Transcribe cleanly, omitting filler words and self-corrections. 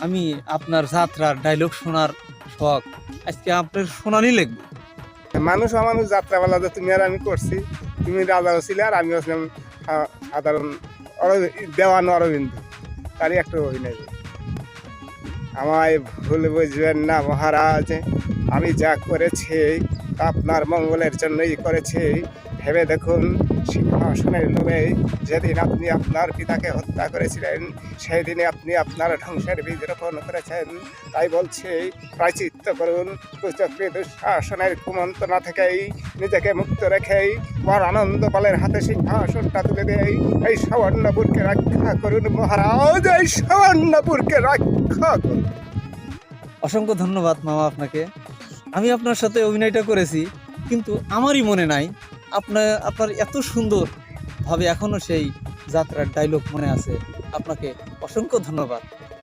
আমি আপনার যাত্রার ডায়লগ শোনার শখ, আজকে আপনার শোনানি লিখবো। মানুষ অমানুষ যাত্রাপালা যে তুমি আর আমি করছি, তুমি রাজাও ছিলে আর আমিও ছিলাম সাধারণ দেওয়ান অরবিন্দ, তারই একটা অভিনয়। আমায় ভুল বুঝবেন না মহারাজ, আমি যা করেছি তা আপনার মঙ্গলের জন্যই করেছি। ভেবে দেখুন, সিংহাসনের লোভে যেদিন আপনি আপনার পিতাকে হত্যা করেছিলেন, সেই দিনে আপনি আপনার ধ্বংসের বীজ রোপণ করেছেন। তাই বলছি, প্রায়শ্চিত্ত করুন, কুচক্রী দুঃশাসনের কুমন্ত্রণা থেকেই নিজেকে মুক্ত রেখেই আমার আনন্দ পালের হাতে সিংহাসনটা তুলে দেই। এই সুবর্ণপুরকে রক্ষা করুন মহারাজ, এই সুবর্ণপুরকে রক্ষা করুন। অসংখ্য ধন্যবাদ মামা আপনাকে। আমি আপনার সাথে অভিনয়টা করেছি, কিন্তু আমারই মনে নাই আপনার এত সুন্দর ভাবে এখনো সেই যাত্রার ডায়লগ মনে আছে। আপনাকে অসংখ্য ধন্যবাদ।